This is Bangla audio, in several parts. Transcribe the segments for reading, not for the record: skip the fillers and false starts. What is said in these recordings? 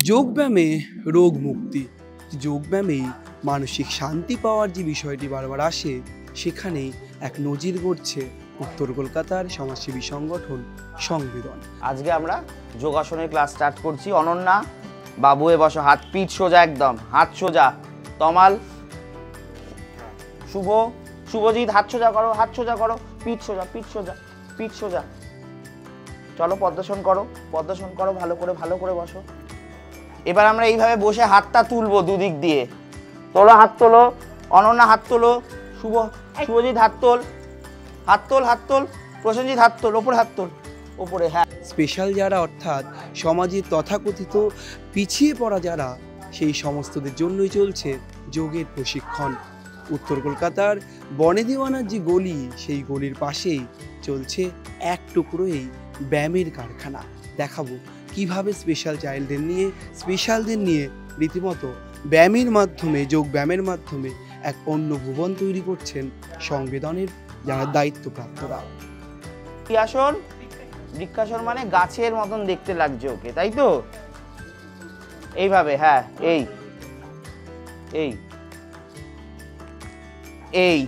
যোগব্যায়ামে রোগ মুক্তি, যোগব্যায়ামে মানসিক শান্তি পাওয়ার যে বিষয়টি বারবার আসে, সেখানে এক নজির গড়ছে উত্তর কলকাতার সমাজসেবী সংগঠন সংবেদন। আজকে আমরা যোগাসনের ক্লাস স্টার্ট করছি। অনন্যা, বাবু এ বসো, হাত পিঠ সোজা, একদম হাত সোজা। তমাল, শুভ, শুভজিৎ হাত সোজা করো, হাত সোজা করো, পিঠ সোজা, পিঠ সোজা, পিঠ সোজা। চলো পদ্মাসন করো, পদ্মাসন করো, ভালো করে বসো। এবার আমরা এইভাবে বসে হাতটা তুলবো দুদিক দিয়ে। তোলো, হাত তোলো। অনন্যা হাত তোলো, শুভজিৎ হাত তোল, হাত তোল, হাত তোল। প্রসেনজিৎ হাত তোল, ওপরে হাত তোল, ওপরে। হ্যাঁ, স্পেশাল যারা, অর্থাৎ সমাজের তথাকথিত পিছিয়ে পড়া যারা, সেই সমস্তদের জন্যই চলছে যোগের প্রশিক্ষণ। উত্তর কলকাতার বনেদিওয়ানার যে গলি, সেই গলির পাশেই চলছে এক টুকরো এই ব্যায়ামের কারখানা। দেখাবো কিভাবে স্পেশালদের নিয়ে রীতিমতো ব্যায়ামের মাধ্যমে, যোগ ব্যায়ামের মাধ্যমে এক অন্য ভুবন তৈরি করছেন সংবেদনের যারা দায়িত্বপ্রাপ্তরা। বৃক্ষাসন, বৃক্ষাসন মানে গাছের মতন দেখতে লাগছে ওকে, তাই তো? এইভাবে, হ্যাঁ, এই এই এই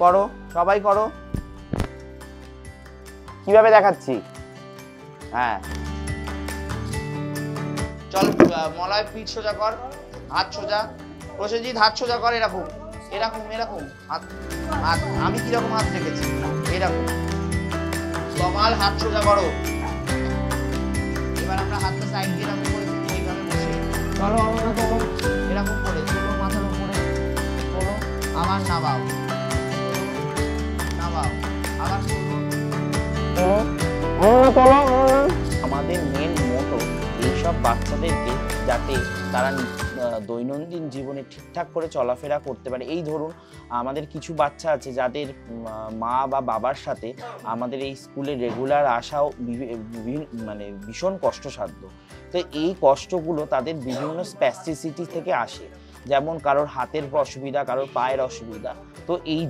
করো, সবাই করো। কিভাবে দেখাচ্ছি? হ্যাঁ, চল। মলয় পিঠ সোজা কর, হাত সোজা। প্রসেনজিৎ হাত সোজা কর, এরকম এরকম এরকম হাত, হাত আমি কিরকম হাত রেখেছি, এরকম। তমাল হাত সোজা করো। এবার আমরা হাতটা সাইড দিয়ে এরকম করে এইভাবে বসে, চলো এরকম করে চলো, মাথার উপরে চলো, আবার নামাও, নামাও, আবার আমাদের মেন মোটো এইসব বাচ্চাদেরকে যাতে তারা দৈনন্দিন জীবনে ঠিকঠাক করে চলাফেরা করতে পারে। এই ধরুন, আমাদের কিছু বাচ্চা আছে যাদের মা বা বাবার সাথে আমাদের এই স্কুলে রেগুলার আসাও মানে ভীষণ কষ্টসাধ্য। তো এই কষ্টগুলো তাদের বিভিন্ন স্প্যাস্টিসিটি থেকে আসে, যেমন কারোর হাতের অসুবিধা, কারোর পায়ের অসুবিধা। তো এই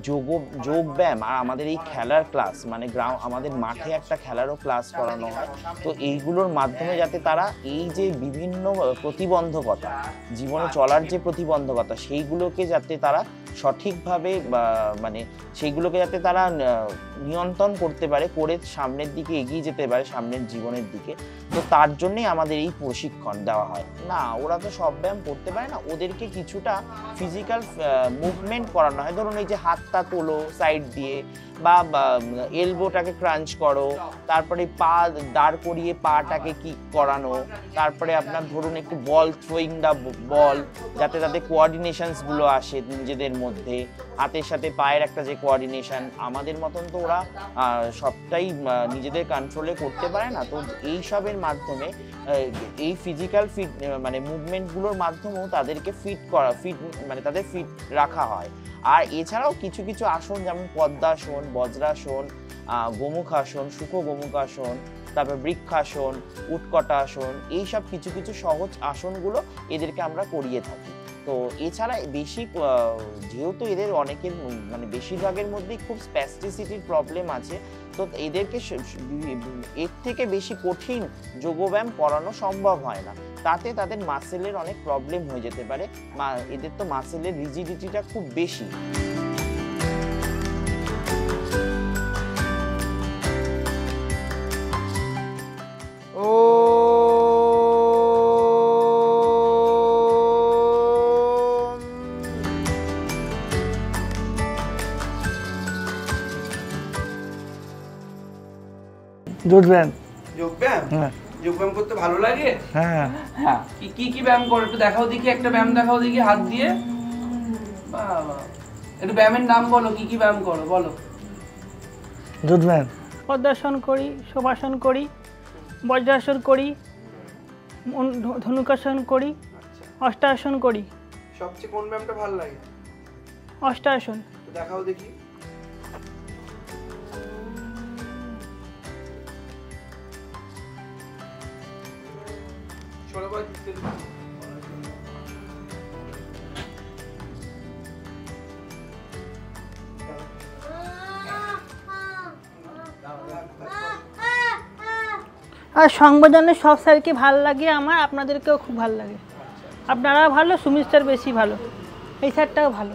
যোগব্যায়াম আর আমাদের এই খেলার ক্লাস, মানে আমাদের মাঠে একটা খেলারও ক্লাস করানো হয়। তো এইগুলোর মাধ্যমে যাতে তারা এই যে বিভিন্ন প্রতিবন্ধকতা, জীবনে চলার যে প্রতিবন্ধকতা, সেইগুলোকে যাতে তারা সঠিকভাবে মানে সেইগুলোকে যাতে তারা নিয়ন্ত্রণ করতে পারে, করে সামনের দিকে এগিয়ে যেতে পারে, সামনের জীবনের দিকে। তো তার জন্যই আমাদের এই প্রশিক্ষণ দেওয়া হয়। না, ওরা তো সব ব্যায়াম করতে পারে না, ওদেরকে কিছুটা ফিজিক্যাল মুভমেন্ট করানো হয়। ধরুন এই যে হাতটা তোলো সাইড দিয়ে, বা এলবোটাকে ক্রাঞ্চ করো, তারপরে পা দাঁড় করিয়ে পাটাকে কিক করানো, তারপরে আপনার ধরুন একটু বল থ্রোয়িং দা বল, যাতে তাদের কোঅর্ডিনেশনসগুলো আসে নিজেদের মধ্যে, হাতের সাথে পায়ের একটা যে কোঅর্ডিনেশন। আমাদের মতন তো ওরা সবটাই নিজেদের কন্ট্রোলে করতে পারে না। তো এই সবের মাধ্যমে, এই ফিজিক্যাল মানে মুভমেন্টগুলোর মাধ্যমেও তাদেরকে ফিট মানে তাদের ফিট রাখা হয়। আর এছাড়াও কিছু কিছু আসন, যেমন পদ্মাসন, বজ্রাসন, গোমুখাসন, সুখ গোমুখাসন, তারপর বৃক্ষাসন, উৎকটাসন, এইসব কিছু কিছু সহজ আসনগুলো এদেরকে আমরা করিয়ে থাকি। তো এছাড়া বেশি, যেহেতু এদের অনেকের মানে বেশিরভাগের মধ্যেই খুব স্প্যাস্টিসিটির প্রবলেম আছে, তো এদেরকে এর থেকে বেশি কঠিন যোগব্যায়াম করানো সম্ভব হয় না। তাতে তাদের মাসেলের অনেক প্রবলেম হয়ে যেতে পারে। এদের তো মাসেলের রিজিডিটিটা খুব বেশি। যোগব্যায়াম, যোগব্যায়াম, হ্যাঁ, যোগব্যায়াম করতে ভালো লাগে। হ্যাঁ হ্যাঁ, কি কি ব্যায়াম করো একটু দেখাও দেখি, একটা ব্যায়াম দেখাও দেখি হাত দিয়ে। বাবা, একটু ব্যায়ামের নাম বলো, কি কি ব্যায়াম করো বলো। যোগব্যায়াম, পদ্মাসন করি, শোভাসন করি, বজ্রাসন করি, ধনুকাসন করি, আচ্ছা, অষ্টাসন করি। সবচেয়ে কোন ব্যায়ামটা ভালো লাগে? অষ্টাসন। তো দেখাও দেখি। ষোলো করে দিতে দিন। আর সংবেদনের সব স্যারকে ভালো লাগে আমার, আপনাদেরকেও খুব ভালো লাগে। আপনারা ভালো, সুমিত স্যার বেশি ভালো, এই স্যারটাও ভালো।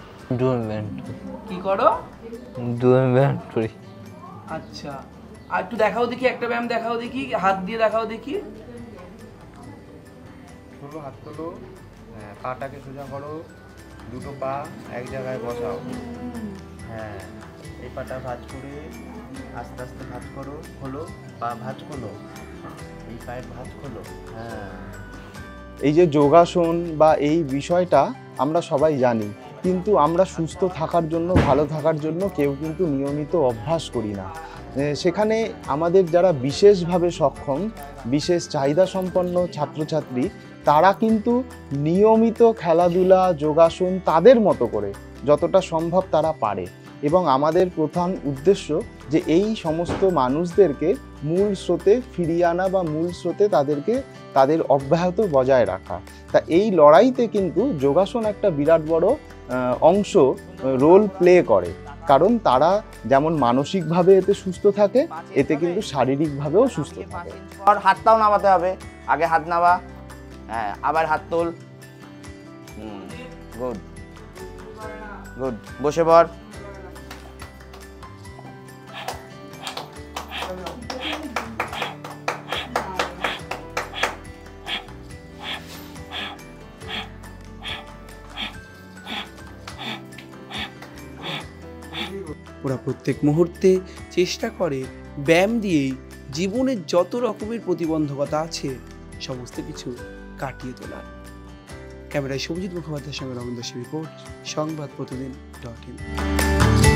কি করো? করি। আচ্ছা, আর একটু দেখাও দেখি, একটা ব্যায়াম দেখাও দেখি, হাত দিয়ে দেখাও দেখি। তোলো, হাত তোলো, পাটাকে সোজা করো, দুটো পা এক জায়গায় বসাও। হ্যাঁ, এই পাটা ভাঁজ করে আস্তে আস্তে ভাঁজ করো, খোলো, পা ভাঁজ খোলো, এই পায়ের ভাঁজ খোলো। হ্যাঁ, এই যে যোগাসন বা এই বিষয়টা আমরা সবাই জানি, কিন্তু আমরা সুস্থ থাকার জন্য, ভালো থাকার জন্য কেউ কিন্তু নিয়মিত অভ্যাস করি না। সেখানে আমাদের যারা বিশেষভাবে সক্ষম, বিশেষ চাহিদা সম্পন্ন ছাত্রছাত্রী, তারা কিন্তু নিয়মিত খেলাধুলা, যোগাসন তাদের মতো করে যতটা সম্ভব তারা পারে। এবং আমাদের প্রধান উদ্দেশ্য যে এই সমস্ত মানুষদেরকে মূল স্রোতে ফিরিয়ে আনা বা মূল স্রোতে তাদেরকে তাদের অব্যাহত বজায় রাখা। তা এই লড়াইতে কিন্তু যোগাসন একটা বিরাট বড় অংশ রোল প্লে করে, কারণ তারা যেমন মানসিকভাবে এতে সুস্থ থাকে, এতে কিন্তু শারীরিকভাবেও সুস্থ থাকে। আর হাতটাও নামাতে হবে, আগে হাত নামা, হ্যাঁ, আবার হাত তোল। গুড গুড, বসে পড়। ওরা প্রত্যেক মুহূর্তে চেষ্টা করে ব্যায়াম দিয়েই জীবনের যত রকমের প্রতিবন্ধকতা আছে সমস্ত কিছু কাটিয়ে তোলার। ক্যামেরায় সবজিৎ মুখোপাধ্যায়ের সঙ্গে রবীন্দ্র রিপোর্ট, সংবাদ প্রতিদিন.in।